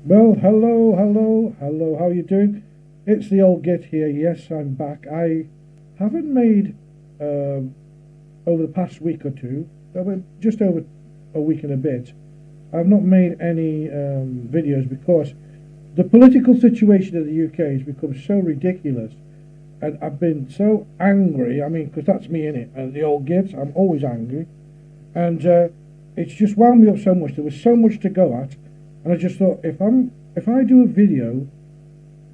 Well, hello, how you doing? It's the old git here. Yes, I'm back. I haven't made, um, over the past week or two, just over a week and a bit, I've not made any videos because the political situation in the UK has become so ridiculous, and I've been so angry. I mean, because that's me in it, and the old git. I'm always angry, and it's just wound me up so much. There was so much to go at, and I just thought if I do a video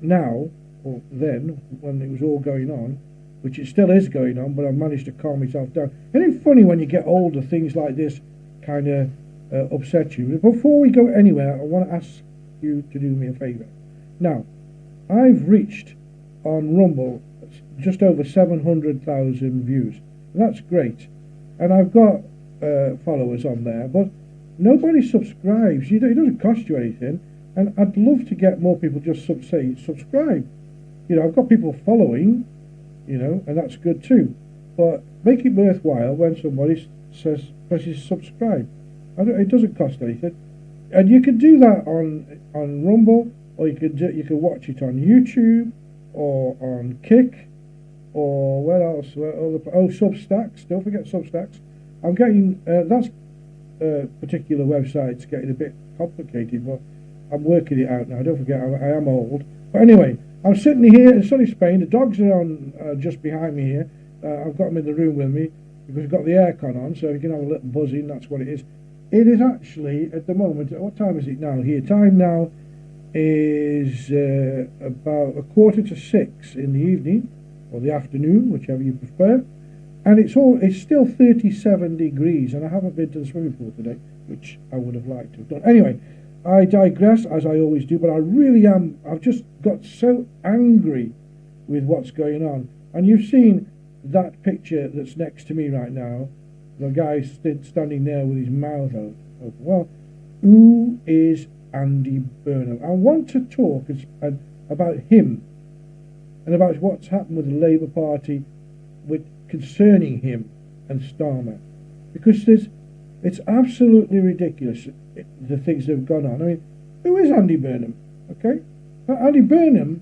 now or then when it was all going on, which it still is going on, but I've managed to calm myself down. Isn't it funny when you get older, things like this kind of upset you? Before we go anywhere, I want to ask you to do me a favour. Now, I've reached on Rumble just over 700,000 views. That's great, and I've got followers on there, but nobody subscribes. It doesn't cost you anything, and I'd love to get more people just say subscribe. I've got people following, and that's good too. But make it worthwhile when somebody presses subscribe. It doesn't cost anything, and you can do that on Rumble, or you can watch it on YouTube or on Kick, or where else? Substacks. Don't forget Substacks. I'm getting that's particular website's getting a bit complicated, but I'm working it out now. Don't forget, I am old. But anyway, I'm sitting here in sunny Spain. The dogs are on just behind me here. I've got them in the room with me because I've got the aircon on, so you can have a little buzzing. That's what it is. It is actually, at the moment, what time is it now here? Time now is about 5:45 in the evening, or the afternoon, whichever you prefer. And it's still 37 degrees, and I haven't been to the swimming pool today, which I would have liked to have done. Anyway, I digress, as I always do, but I really am. I've just got so angry with what's going on. And you've seen that picture that's next to me right now, the guy standing there with his mouth open. Well, who is Andy Burnham? I want to talk about him and about what's happened with the Labour Party concerning him and Starmer, because it's absolutely ridiculous, the things that have gone on. I mean, who is Andy Burnham? Okay, Andy Burnham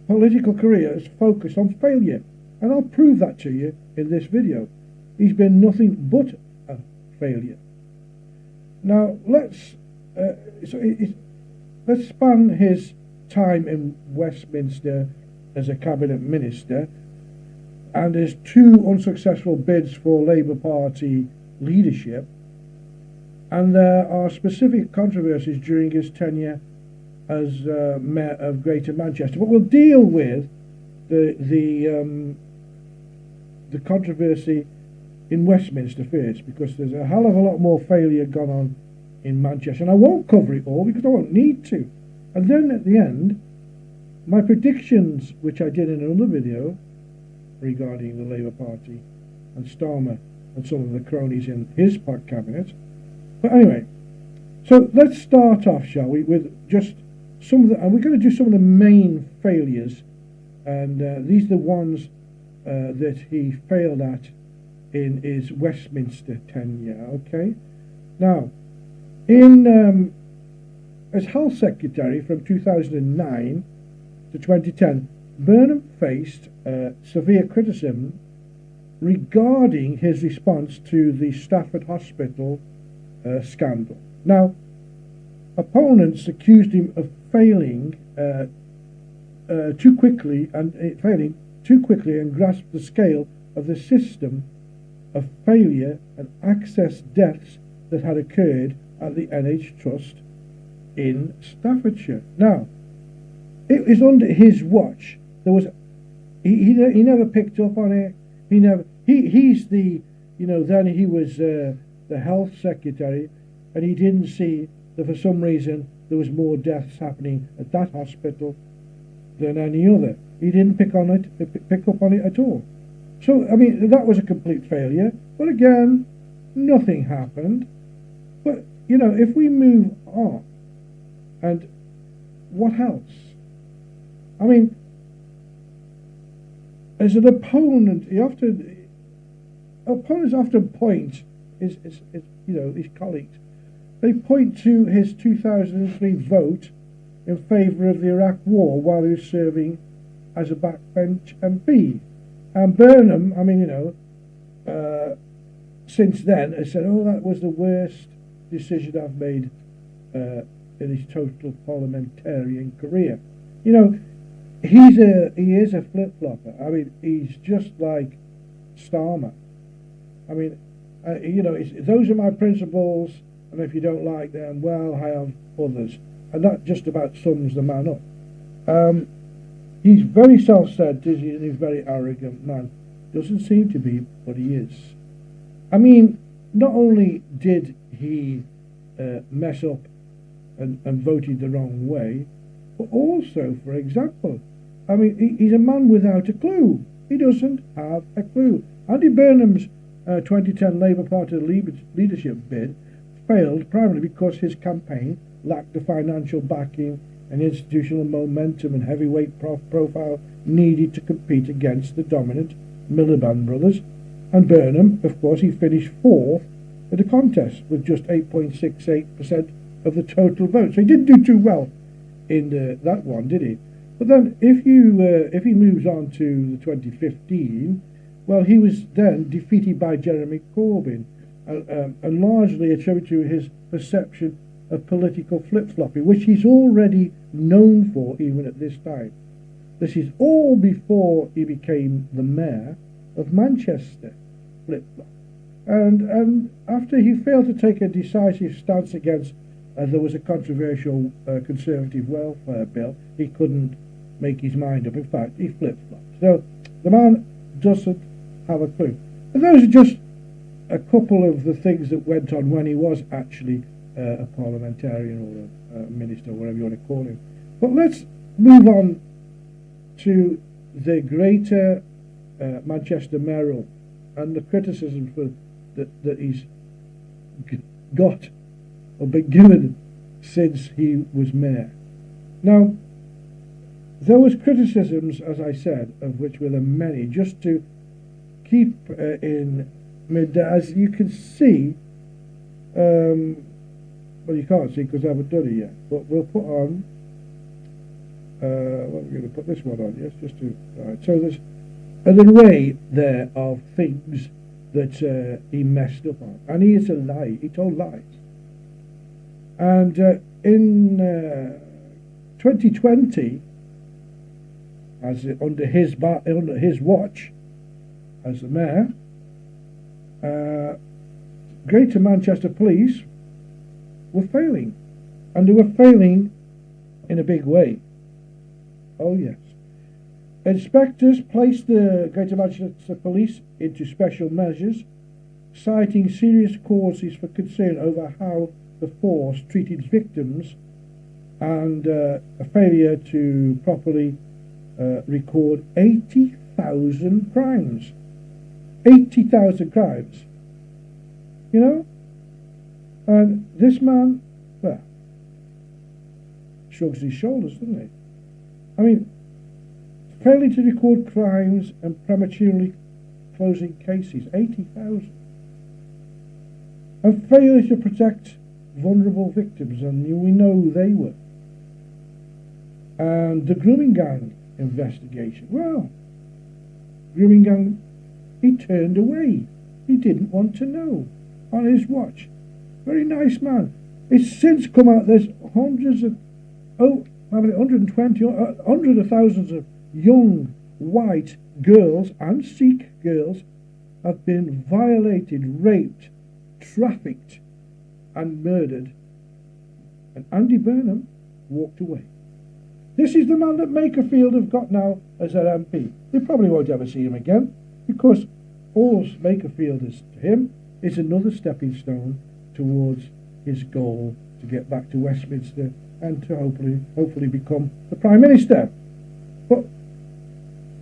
political career is focused on failure, and I'll prove that to you in this video. He's been nothing but a failure. Now let's span his time in Westminster as a cabinet minister and his two unsuccessful bids for Labour Party leadership, and there are specific controversies during his tenure as Mayor of Greater Manchester. But we'll deal with the controversy in Westminster first, because there's a hell of a lot more failure gone on in Manchester, and I won't cover it all because I won't need to. And then at the end, my predictions, which I did in another video regarding the Labour Party and Starmer and some of the cronies in his cabinet. But anyway, so let's start off, shall we, with just some of the, and we're going to do some of the main failures, and these are the ones that he failed at in his Westminster tenure. Okay, now as Health Secretary from 2009 to 2010, Burnham faced severe criticism regarding his response to the Stafford Hospital scandal. Now, opponents accused him of failing too quickly and grasp the scale of the system of failure and access deaths that had occurred at the NH Trust in Staffordshire. Now, it was under his watch. There was he never picked up on it. He's the then he was the health secretary, and he didn't see that for some reason there was more deaths happening at that hospital than any other. He didn't pick up on it at all. So I mean, that was a complete failure. But again, nothing happened. But if we move on, and what else? I mean, as an opponent, opponents often point his colleagues They point to his 2003 vote in favour of the Iraq War while he was serving as a backbench MP. And Burnham, since then has said, "Oh, that was the worst decision I've made in his total parliamentarian career." He is a flip-flopper. He's just like Starmer. Those are my principles, and if you don't like them, well, I have others. And that just about sums the man up. He's very self-centered, and he's a very arrogant man. Doesn't seem to be, but he is. Not only did he mess up and voted the wrong way, but also, for example, he's a man without a clue. He doesn't have a clue. Andy Burnham's 2010 Labour Party leadership bid failed primarily because his campaign lacked the financial backing and institutional momentum and heavyweight profile needed to compete against the dominant Miliband brothers. And Burnham, of course, he finished fourth in the contest with just 8.68% of the total vote. So he didn't do too well in that one, did he? But then if he moves on to the 2015, well, he was then defeated by Jeremy Corbyn, and largely attributed to his perception of political flip-flopping, which he's already known for even at this time. This is all before he became the mayor of Manchester, flip-flop. And after he failed to take a decisive stance against, there was a controversial Conservative welfare bill, he couldn't make his mind up. In fact, he flip-flopped. So the man doesn't have a clue. And those are just a couple of the things that went on when he was actually a parliamentarian or a minister, whatever you want to call him. But let's move on to the greater Manchester mayoral and the criticism that he's got or been given since he was mayor. Now, there was criticisms, as I said, of which were the many, just to keep in mid, as you can see, well, you can't see because I haven't done it yet, but we'll put on, well, we're going to put this one on, yes, just to, right. So there's an array there of things that he messed up on, and he is a lie, he told lies. And in 2020, as under his watch as the mayor, Greater Manchester Police were failing, and they were failing in a big way. Oh yes. Inspectors placed the Greater Manchester Police into special measures, citing serious causes for concern over how the force treated victims and a failure to properly record 80,000 crimes. 80,000 crimes. You know? And this man, well, shrugs his shoulders, doesn't he? I mean, failing to record crimes and prematurely closing cases, 80,000. And failure to protect vulnerable victims, and we know they were. And the grooming gang investigation. Well, grooming gang, he turned away. He didn't want to know on his watch. Very nice man. It's since come out there's hundreds of, 120, hundreds of thousands of young white girls and Sikh girls have been violated, raped, trafficked and murdered. And Andy Burnham walked away. This is the man that Makerfield have got now as their MP. They probably won't ever see him again, because all Makerfield is to him is another stepping stone towards his goal to get back to Westminster and to hopefully become the Prime Minister. But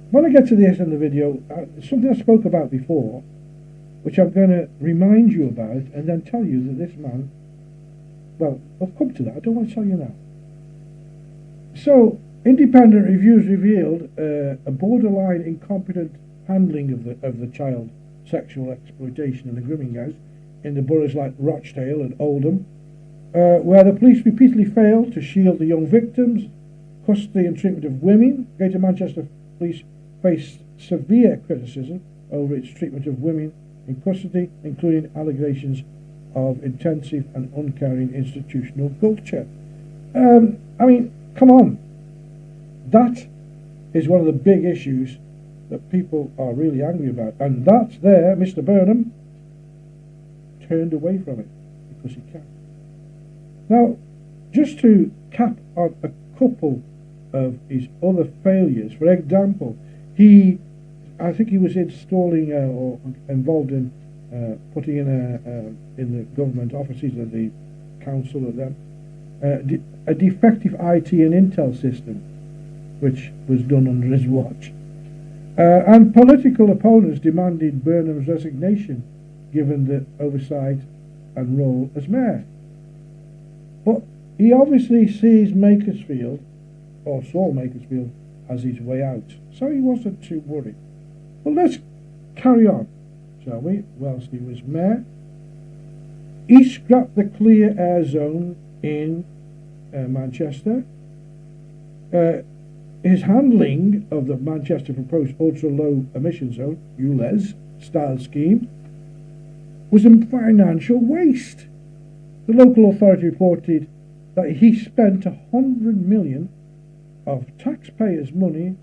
when I get to the end of the video, something I spoke about before, which I'm going to remind you about and then tell you that this man, well, I'll come to that, I don't want to tell you now. So, independent reviews revealed a borderline incompetent handling of the child sexual exploitation in the grooming house in the boroughs like Rochdale and Oldham, where the police repeatedly failed to shield the young victims, custody and treatment of women. Greater Manchester Police faced severe criticism over its treatment of women in custody, including allegations of intensive and uncaring institutional culture. I mean, come on. That is one of the big issues that people are really angry about. And that's there, Mr. Burnham turned away from it because he can. Now, just to cap on a couple of his other failures, for example, I think he was installing or involved in putting in the government offices of the council of them a defective IT and intel system, which was done under his watch. And political opponents demanded Burnham's resignation, given the oversight and role as mayor. But he obviously sees Makersfield, or saw Makersfield, as his way out, so he wasn't too worried. Well, let's carry on, shall we? Whilst he was mayor, he scrapped the clear air zone in Manchester. His handling of the Manchester proposed ultra-low emission zone, ULEZ, style scheme, was a financial waste. The local authority reported that he spent 100 million of taxpayers' money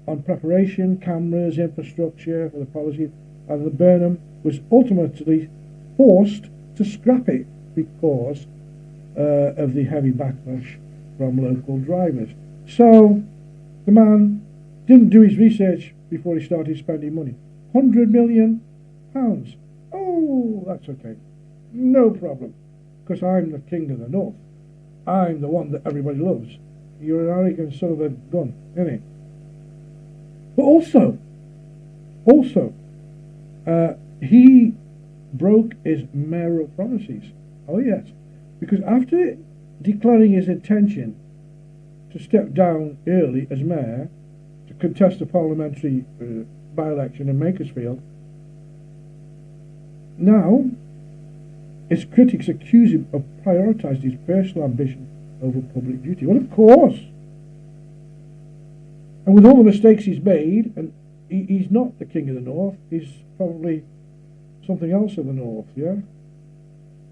on preparation, cameras, infrastructure for the policy, and the Burnham was ultimately forced to scrap it because of the heavy backlash from local drivers. So the man didn't do his research before he started spending money. £100 million. Oh, that's okay. No problem. Because I'm the king of the north. I'm the one that everybody loves. You're an arrogant son of a gun, innit? But also, he broke his mayoral promises. Oh yes. Because after declaring his intention to step down early as mayor to contest a parliamentary by-election in Makersfield, now his critics accuse him of prioritising his personal ambition over public duty. Well, of course. And with all the mistakes he's made, and he's not the king of the north, he's probably something else of the north, yeah?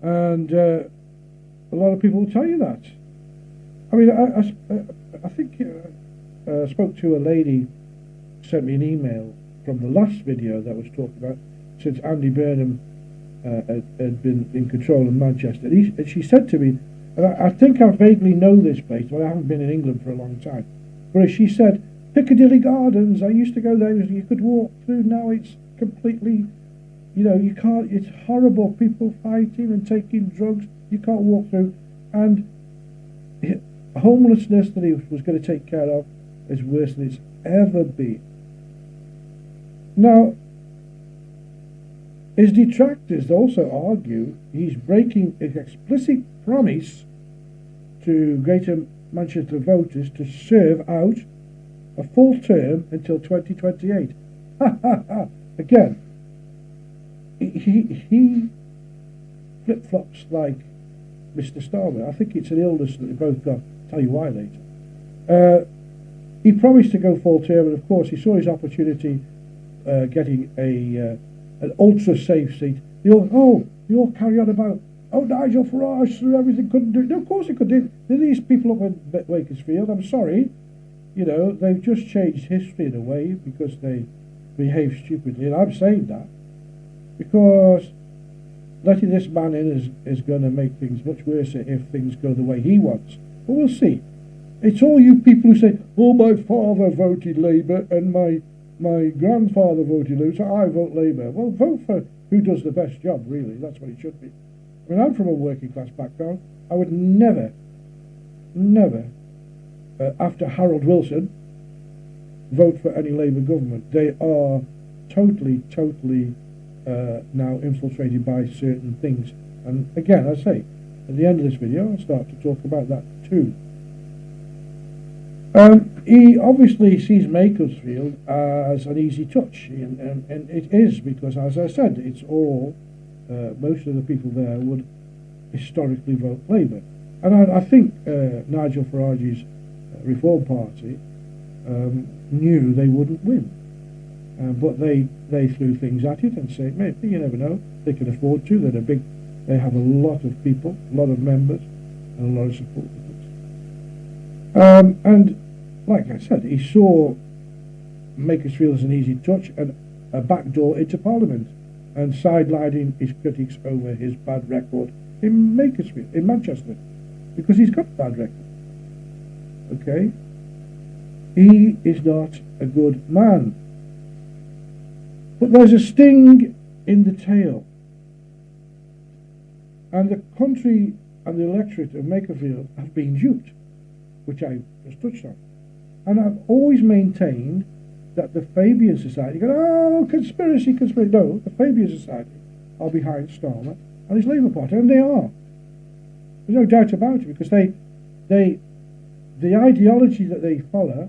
And a lot of people will tell you that. I mean, I think I spoke to a lady, sent me an email from the last video that was talked about, since Andy Burnham had been in control in Manchester. And she said to me, and I think I vaguely know this place, but I haven't been in England for a long time, where she said, Piccadilly Gardens, I used to go there, you could walk through, now it's completely, you can't, it's horrible, people fighting and taking drugs, you can't walk through, and homelessness that he was going to take care of is worse than it's ever been. Now, his detractors also argue he's breaking an explicit promise to Greater Manchester voters to serve out a full term until 2028. Again, he flip-flops like Mr. Starmer. I think it's an illness that they both got. I'll tell you why later. He promised to go full term, and of course he saw his opportunity getting an ultra-safe seat. They all carry on about, Nigel Farage through everything, couldn't do it. No, of course he could do it. These people up in Makersfield, I'm sorry, they've just changed history in a way because they behave stupidly, and I'm saying that because letting this man in is going to make things much worse if things go the way he wants. But we'll see. It's all you people who say, my father voted Labour and my grandfather voted Labour, so I vote Labour. Well, vote for who does the best job, really. That's what it should be. I mean, I'm from a working class background. I would never, after Harold Wilson, vote for any Labour government. They are totally now infiltrated by certain things. And again, I say, at the end of this video, I'll start to talk about that too. He obviously sees Makersfield as an easy touch, and it is because, as I said, it's all, most of the people there would historically vote Labour. And I think Nigel Farage's Reform Party knew they wouldn't win. But they threw things at it and said, maybe, you never know, they can afford to. They have a lot of people, a lot of members, and a lot of supporters. And like I said, he saw Makerfield as an easy touch and a backdoor into Parliament, and sidelining his critics over his bad record in Makerfield, in Manchester, because he's got a bad record. Okay? He is not a good man. But there's a sting in the tail. And the country and the electorate of Makerfield have been duped, which I just touched on. And I've always maintained that the Fabian Society, conspiracy. No, the Fabian Society are behind Starmer and his Labour Party, and they are. There's no doubt about it, because the ideology that they follow,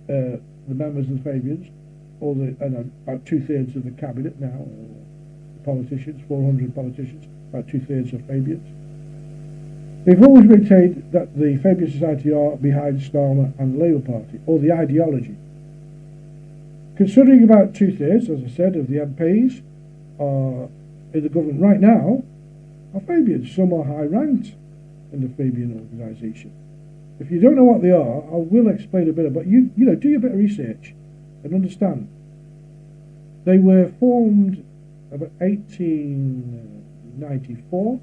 the members of the Fabians, about 2/3 of the cabinet now, politicians, 400 politicians, about 2/3 are Fabians. They've always maintained that the Fabian Society are behind Starmer and the Labour Party, or the ideology. Considering about 2/3, as I said, of the MPs are in the government right now are Fabians. Some are high ranked in the Fabian organisation. If you don't know what they are, I will explain a bit about you know, do your bit of research and understand. They were formed about 1894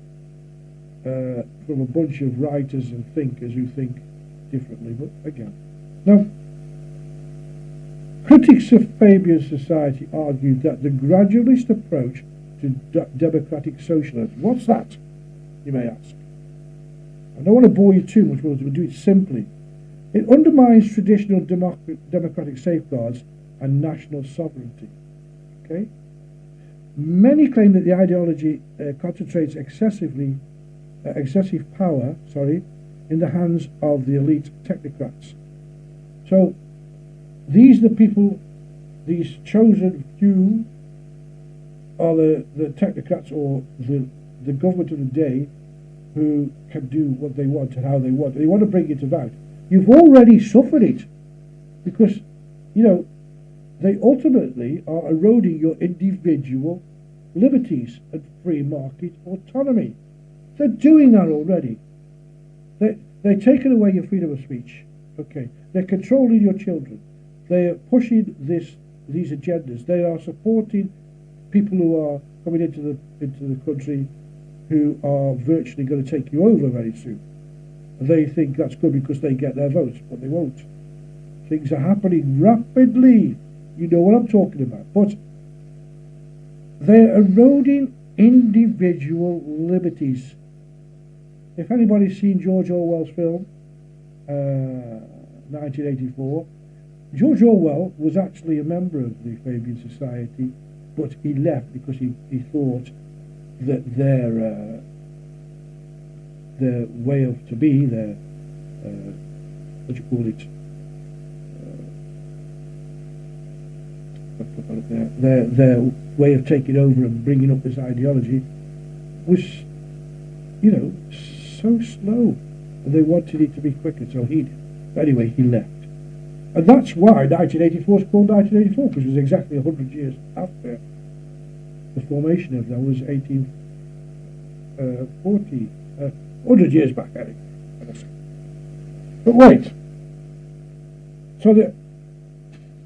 from a bunch of writers and thinkers who think differently, but again. Now, critics of Fabian Society argued that the gradualist approach to democratic socialism, what's that, you may ask? I don't want to bore you too much, but we'll do it simply. It undermines traditional democratic safeguards and national sovereignty. Okay? Many claim that the ideology concentrates excessive power, in the hands of the elite technocrats. So these are the people, these chosen few are the technocrats, or the government of the day, who can do what they want and how they want. They want to bring it about. You've already suffered it, because, you know, they ultimately are eroding your individual liberties and free market autonomy. They're doing that already. They're taking away your freedom of speech. Okay, they're controlling your children. They are pushing these agendas. They are supporting people who are coming into the country who are virtually going to take you over very soon. And they think that's good because they get their votes, but they won't. Things are happening rapidly. You know what I'm talking about. But they're eroding individual liberties. If anybody's seen George Orwell's film, 1984, George Orwell was actually a member of the Fabian Society, but he left because he thought that their way of to be, their their way of taking over and bringing up this ideology was, you know, so slow, and they wanted it to be quicker, so he did. But anyway, he left. And that's why 1984 is called 1984, because it was exactly 100 years after the formation of them. Was 1840, 100 years back, I think. But wait. So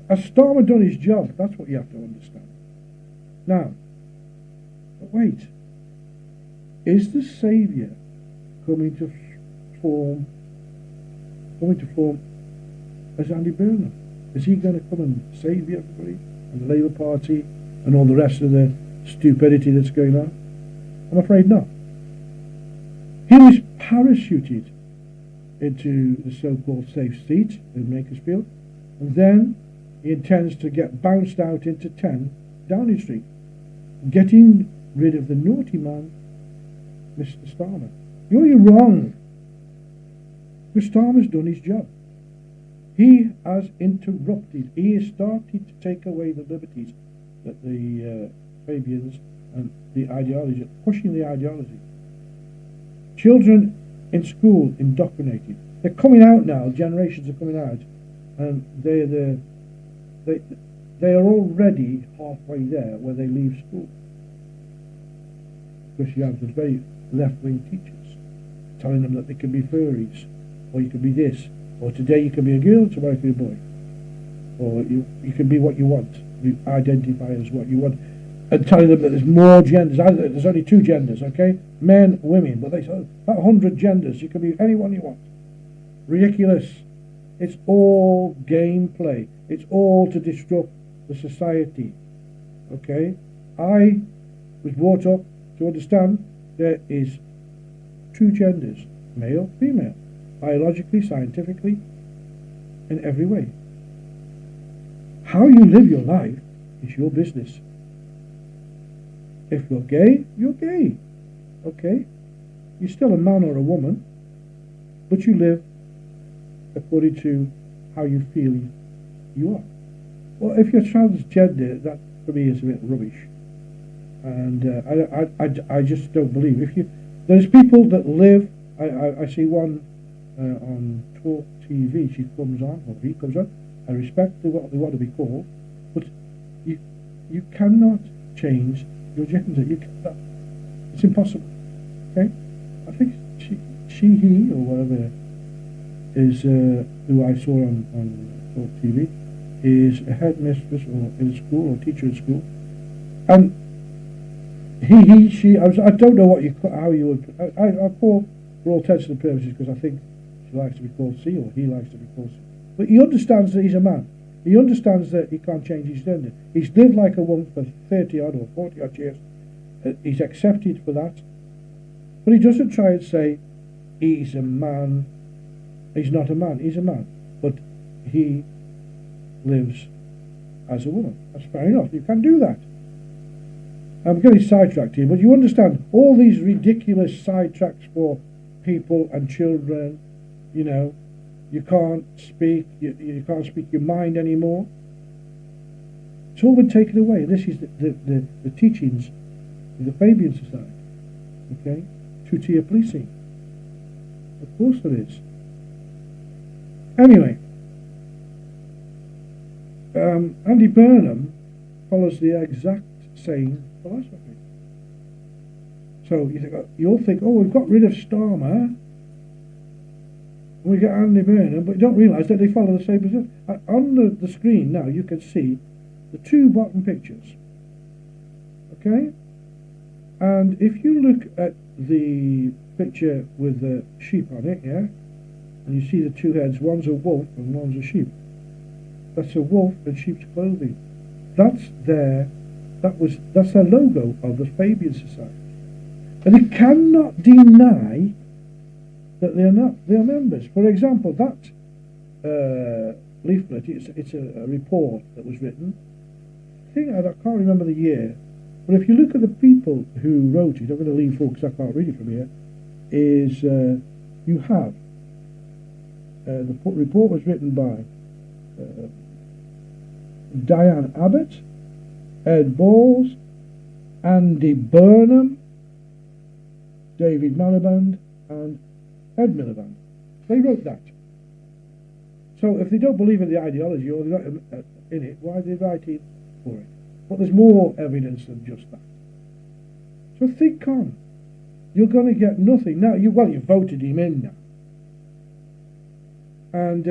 has Starmer done his job? That's what you have to understand. Now, but wait. Is the saviour coming to form as Andy Burnham? Is he going to come and save everybody and the Labour Party and all the rest of the stupidity that's going on? I'm afraid not. He was parachuted into the so-called safe seat in Makerfield, and then he intends to get bounced out into 10 Downing Street, getting rid of the naughty man, Mr. Starmer. You're wrong. Mr. Starmer's done his job. He has interrupted. He has started to take away the liberties that the Fabians and the ideology, pushing the ideology. Children in school indoctrinated. They're coming out now. Generations are coming out, and they are already halfway there where they leave school. Because you have the very left-wing teachers telling them that they can be furries, or you can be this, or today you can be a girl, tomorrow you can be a boy, or you can be what you want. You identify as what you want, and telling them that there's more genders. There's only 2 genders, okay? Men, women, but they say about 100 genders. You can be anyone you want. Ridiculous. It's all gameplay. It's all to disrupt the society. Okay? I was brought up to understand there is 2 genders, male, female, biologically, scientifically, in every way. How you live your life is your business. If you're gay, you're gay. Okay? You're still a man or a woman, but you live according to how you feel you are. Well, if you're transgender, that for me is a bit rubbish. And I just don't believe. There's people that live. I see one on Talk TV. She comes on, or he comes on. I respect what they want to be called, but you cannot change your gender. It's impossible. Okay? I think she, he, or whatever is who I saw on Talk TV is a headmistress or in school or teacher in school, and he, she. I don't know how you would. I call for all intents and purposes because I think she likes to be called C or he likes to be called C. But he understands that he's a man. He understands that he can't change his gender. He's lived like a woman for 30 odd or 40 odd years. He's accepted for that. But he doesn't try and say he's a man. He's not a man. He's a man. But he lives as a woman. That's fair enough. You can do that. I'm getting sidetracked here, but you understand all these ridiculous sidetracks for people and children, you know. You can't speak. You can't speak your mind anymore. It's all been taken away. This is the teachings of the Fabian Society. Okay, 2-tier policing. Of course there is. Anyway, Andy Burnham follows the exact same philosophy. So you'll think, oh, we've got rid of Starmer. We get Andy Burnham, but you don't realise that they follow the same position. On the screen now, you can see the 2 bottom pictures. Okay? And if you look at the picture with the sheep on it, yeah, and you see the 2 heads, one's a wolf and one's a sheep. That's a wolf in sheep's clothing. That's their logo of the Fabian Society. And they cannot deny that they are members. For example, that leaflet, it's a report that was written. I can't remember the year, but if you look at the people who wrote it, I'm going to leave for because I can't read it from here, is you have the report was written by Diane Abbott, Ed Balls, Andy Burnham, David Miliband, and Ed Miliband. They wrote that. So if they don't believe in the ideology or they're not in it, why are they writing for it? But there's more evidence than just that. So think on. You're going to get nothing. Now, you voted him in now. And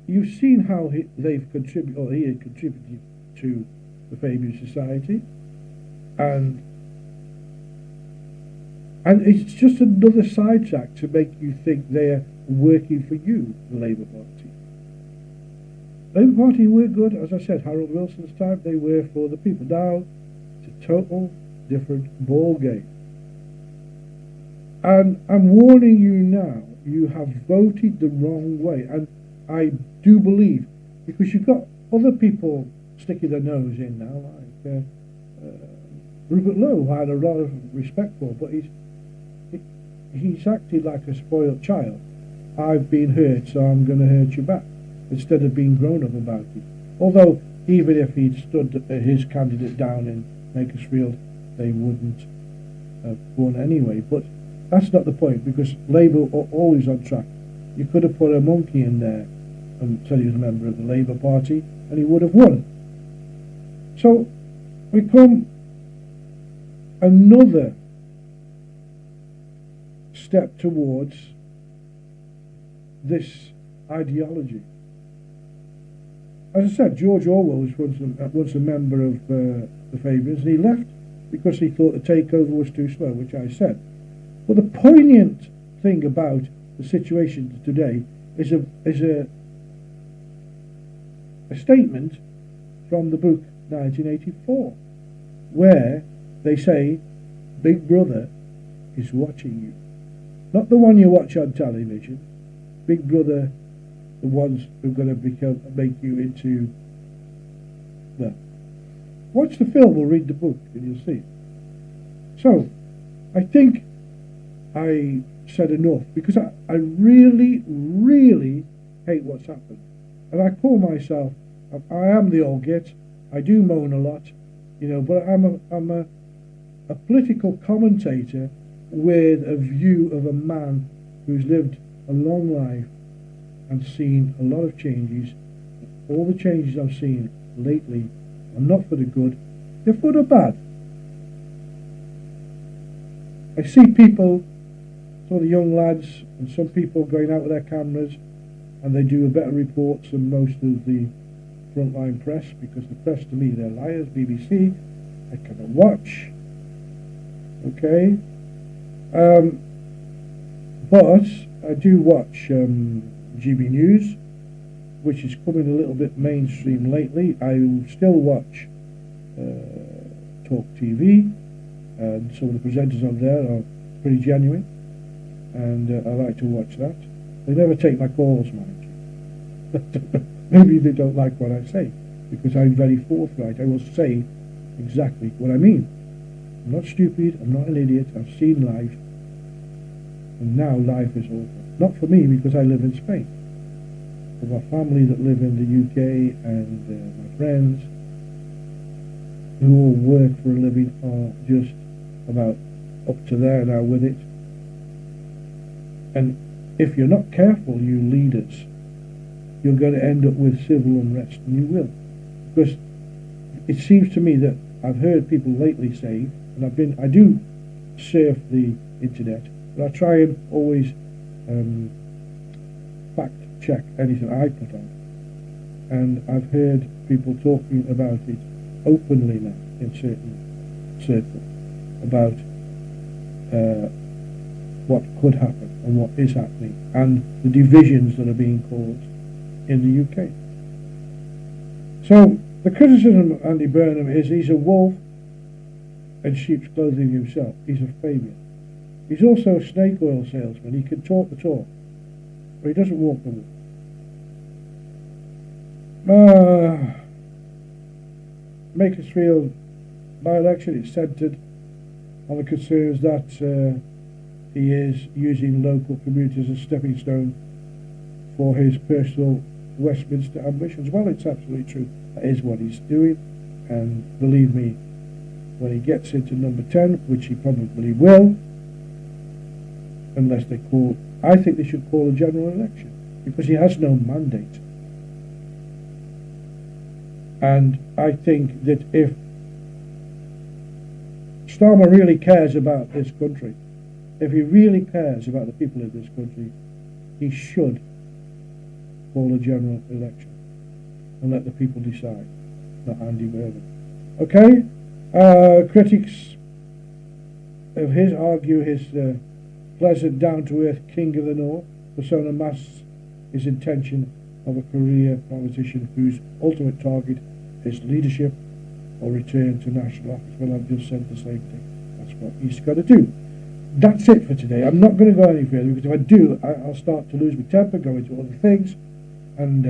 you've seen how they've contributed, or he had contributed to the Fabian Society. And it's just another sidetrack to make you think they're working for you, the Labour Party. Labour Party were good, as I said, Harold Wilson's time, they were for the people. Now, it's a total different ball game. And I'm warning you now, you have voted the wrong way. And I do believe, because you've got other people sticking their nose in now, like Rupert Lowe, I had a lot of respect for, but he's acted like a spoiled child. I've been hurt, so I'm going to hurt you back, instead of being grown up about it. Although, even if he'd stood his candidate down in Makerfield, they wouldn't won anyway. But that's not the point, because Labour are always on track. You could have put a monkey in there and said he was a member of the Labour Party, and he would have won. So we come another step towards this ideology. As I said, George Orwell was once a member of the Fabians, and he left because he thought the takeover was too slow, which I said. But the poignant thing about the situation today is a statement from the book 1984, where they say Big Brother is watching you. Not the one you watch on television. Big Brother, the ones who are going to make you into, well, watch the film or read the book and you'll see it. So, I think I said enough, because I really, really hate what's happened. And I call myself, I am the old git. I do moan a lot, but I'm a political commentator with a view of a man who's lived a long life and seen a lot of changes. All the changes I've seen lately are not for the good, they're for the bad. I see people, some of the young lads and some people going out with their cameras, and they do better reports than most of the frontline press, because the press to me, they're liars. BBC, I cannot watch. Okay? But I do watch GB News, which is coming a little bit mainstream lately. I still watch Talk TV, and some of the presenters on there are pretty genuine, and I like to watch that. They never take my calls, mind you. Maybe they don't like what I say, because I'm very forthright. I will say exactly what I mean. I'm not stupid, I'm not an idiot, I've seen life, and now life is over. Not for me, because I live in Spain. For my family that live in the UK, and my friends who all work for a living are just about up to there now with it. And if you're not careful, you leaders, you're going to end up with civil unrest, and you will. Because it seems to me that I've heard people lately say, and I do surf the internet, but I try and always fact check anything I put on. And I've heard people talking about it openly now in certain circles about what could happen and what is happening, and the divisions that are being caused in the UK. So the criticism of Andy Burnham is he's a wolf in sheep's clothing himself. He's a Fabian. He's also a snake oil salesman. He can talk the talk, but he doesn't walk the walk. Makerfield by-election is centred on the concerns that he is using local communities as a stepping stone for his personal Westminster ambitions. Well, it's absolutely true. That is what he's doing, and believe me, when he gets into number 10, which he probably will, unless I think they should call a general election, because he has no mandate. And I think that if Starmer really cares about this country, if he really cares about the people of this country, he should call a general election and let the people decide, not Andy Burnham. Okay? Critics of his argue his pleasant, down-to-earth king of the North persona masks his intention of a career politician whose ultimate target is leadership or return to national office. Well, I've just said the same thing. That's what he's got to do. That's it for today. I'm not going to go any further, because if I do, I'll start to lose my temper, go into other things, and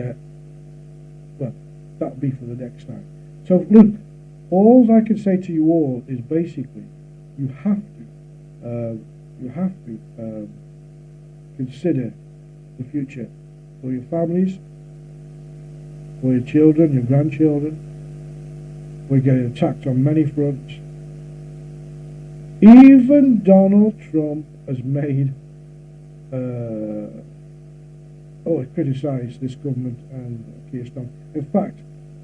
well, that'll be for the next time. So look, all I can say to you all is basically you have to consider the future for your families, for your children, your grandchildren. We're getting attacked on many fronts, Even Donald Trump has made, criticised this government and Keir Starmer. In fact,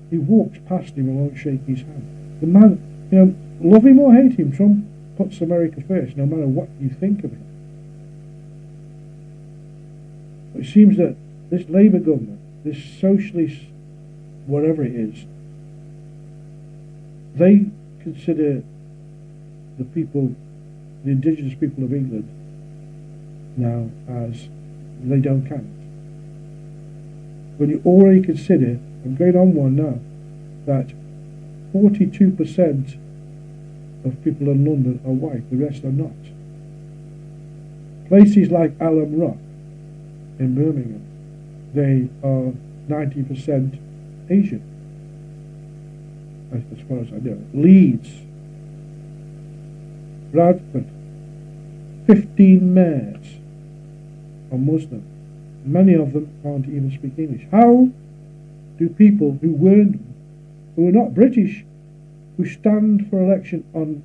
he walks past him and won't shake his hand. The man, love him or hate him, Trump puts America first, no matter what you think of him. But it seems that this Labour government, this socialist, whatever it is, they consider the people, the indigenous people of England, now as they don't count. When you already consider, I'm going on one now, that 42% of people in London are white, the rest are not. Places like Alum Rock in Birmingham, they are 90% Asian, as far as I know. Leeds, Bradford, 15 mayors are Muslim. Many of them can't even speak English. How do people who are not British, who stand for election on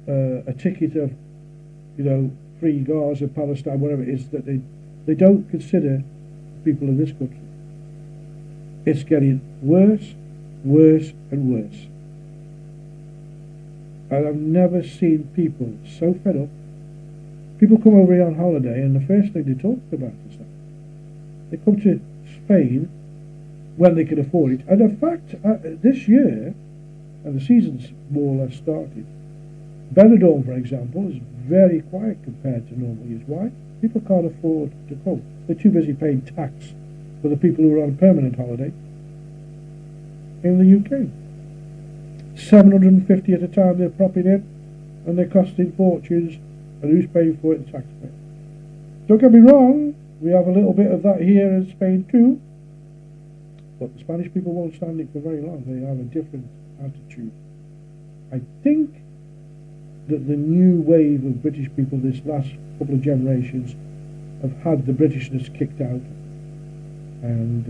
a ticket of, free Gaza, Palestine, whatever it is, that they don't consider people in this country? It's getting worse, worse and worse. And I've never seen people so fed up. People come over here on holiday and the first thing they talk about is that. They come to Spain when they can afford it. And in fact, this year, and the season's more or less started, Benidorm, for example, is very quiet compared to normal years. Why? People can't afford to come. They're too busy paying tax for the people who are on permanent holiday in the UK. 750 at a time they're propping in, and they're costing fortunes, and who's paying for it? The taxpayer. Don't get me wrong, we have a little bit of that here in Spain too, but the Spanish people won't stand it for very long. They have a different attitude. I think that the new wave of British people this last couple of generations have had the Britishness kicked out, and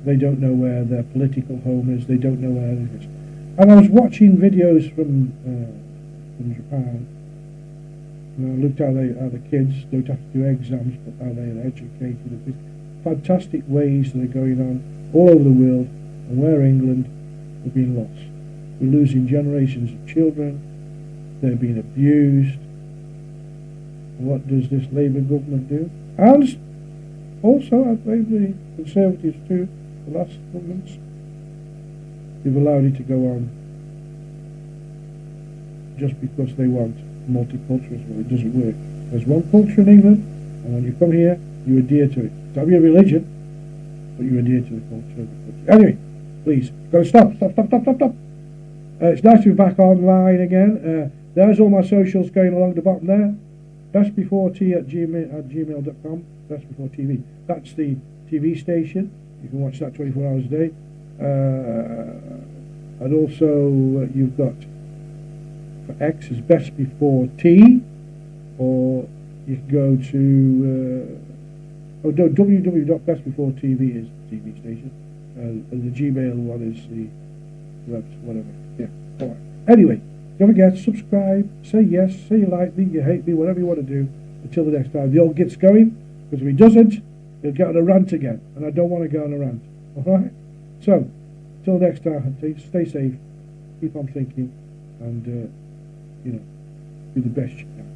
they don't know where their political home is, they don't know where it is. And I was watching videos from Japan, and I looked how the kids don't have to do exams, but how they are educated. Fantastic ways that are going on all over the world, and where England are being lost. We're losing generations of children, they're being abused. What does this Labour government do? And also, I blame the Conservatives too, the last governments. They've allowed it to go on just because they want multiculturalism. It doesn't work. There's one culture in England, and when you come here, you adhere to it. It's not your religion, but you adhere to the culture of the country. Anyway, please, got to stop. It's nice to be back online again. There's all my socials going along the bottom there. bestbefore@gmail.com. Best Before TV. That's the TV station. You can watch that 24 hours a day. And also you've got for X is Best Before T, or you can go to www.bestbeforetv is the TV station, and the Gmail one is the whatever. Yeah. All right. Anyway, don't forget, subscribe, say yes, say you like me, you hate me, whatever you want to do. Until the next time, the old gets going, because if he doesn't, he'll get on a rant again, and I don't want to go on a rant. All right. So, till next time, stay safe, keep on thinking, and do the best you can.